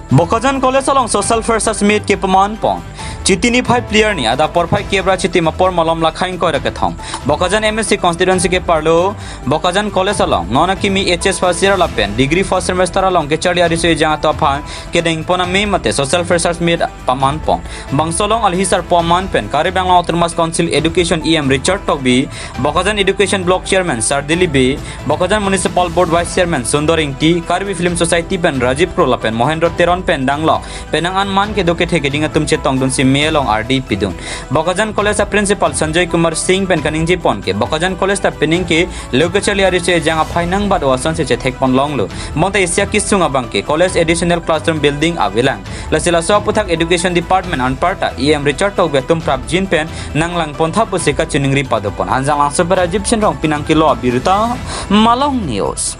Bokajan College along social first meet ke paman pong. Chitini 5 player ni ada por 5 kebra chiti mapor malam lakhain ko rakathong. Bokajan MSc constituency ke parlo Bokajan College along nona kimi HS first year lapen degree first semester along ke chali ari se jang to pha ke ding pona me mate social first meet paman pong. Bangsolong alhisar paman pen Kari Bangla Autonomous Council Education EM Richard Togbi Bokajan Education Block Chairman Sir Dilibi Bokajan Municipal Board Vice Chairman Sundar Ingti Karbi Film Society pen Rajiv Krola pen Mohendra Teron pen Danglo penangan man ke doke theke dinga tum chetong dun sim Melong RD Pidun. Bokajan College Principal Sanjay Kumar Singh pen kaning jipon ke Bokajan College ta pening ke lokachali ari se jang phainang bad wasan se thek pon longlo. Monta Asia Kisunga bangke College Additional Classroom Building Avilang. Lasila so puthak Education Department Anparta EM Richard Tog betum prap jin pen nanglang pontha pusika chuningri padopon. Anjang lang super Rajib Chenrong pinang kilo abirita Malong News.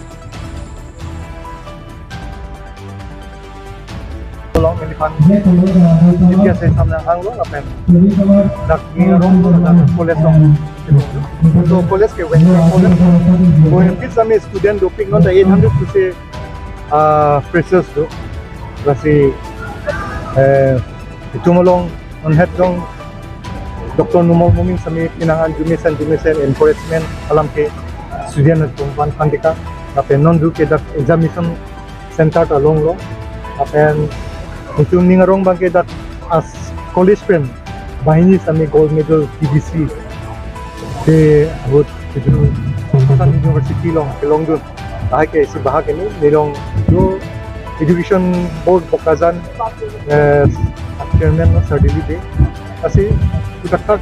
Long Elephant India से सामने आंगलो अपन dak ngerong dak college dong so college ke when college when kids ame student doping on the 800 to say freshers do lasi itu molong on head dong Dr. Numol Muming sami pinangan jumisan encouragement alam ke student tumpan pandika apen non du ke dak examination center ta long long apen itu ningarong bangke dat as college friend bahini sami gold medal PBC te abot itu Sultan University long dun bahake si bahake ni nilong do education board Bokajan chairman no sardili de asi kita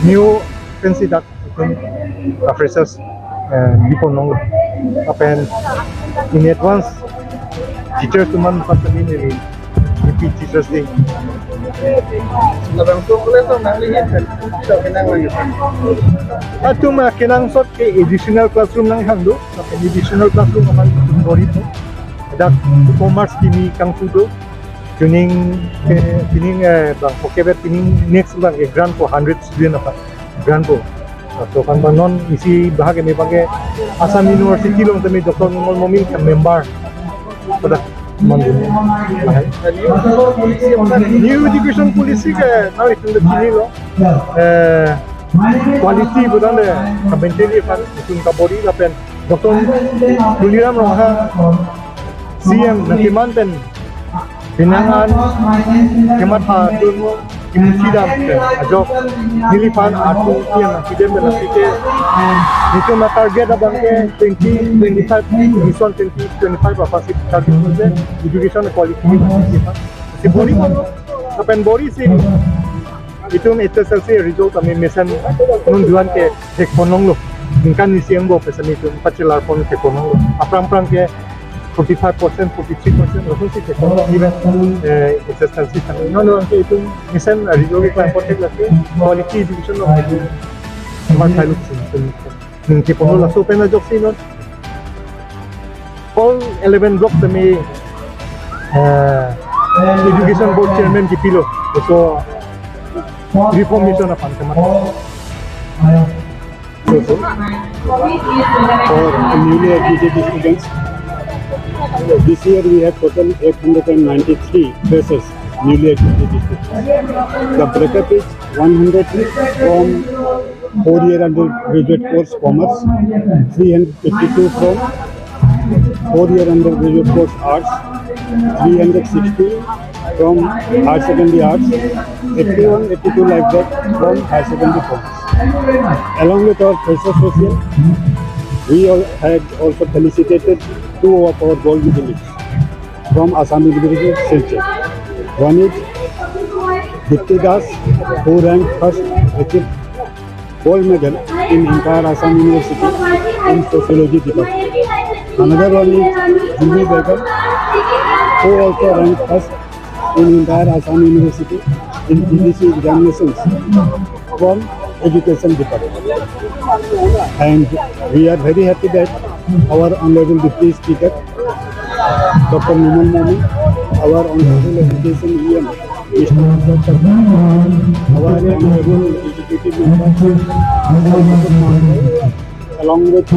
new fancy dat freshers before nong apen in advance teachers tuman pasal ini repeat teachers day. Labang tu boleh tu nak lihat kan? So kenang lagi. Atu mah kenang sot ke additional classroom nang handu, tapi additional classroom aman bori tu. Ada commerce kini kang tudo. Tuning bang pokeber tuning next bang grant for 100 student apa grant ko. So kan non isi bahagi me bangke Assam University long temi Dr. Numol Muming kan member. Pada mandunya new education policy ke now itu lebih lo quality bukan le maintain kan itu kabori lapen Dr. Duliram roha CM nanti manten pinangan kemat hatun kimsidam ajok nilifan atu yang nanti dia menasike itu na target abang ke 2025 mission 2025 apa sih target education quality si bori pun kapan bori sih itu SSLC result kami mission nunjuan ke ekonom lo ingkan ni siang bo pesan itu pacilar pun ekonom lo aprang ke 45%, 43% langsung sih ekonom event SSLC kami non ke itu mission result ke important lagi quality education lo itu smart pilot sih Nungki pun lah so pena jok sih non all 11 blocks kami education board chairman dipilih so reformation apa teman so for newly admitted students this year we have total 893 freshers newly admitted students. The breakup is 100 from 4-year undergraduate course commerce, 352 from 4-year undergraduate course arts, 360 from higher secondary arts, 81, 82 like that from higher secondary commerce. Along with our fresher social, we all had also felicitated two of our gold medalists from Assam University, Silchar. One is Dipti Das, who ranked first, achieved gold medal in entire Assam University in Sociology department. Another one is Jimmy Begum, who also ranked first in entire Assam University in PBC examinations from Education Department. And we are very happy that our Honorable Deputy Speaker, Dr. Numol Muming, our Honorable Education EM, our Honorable Executive Member, along with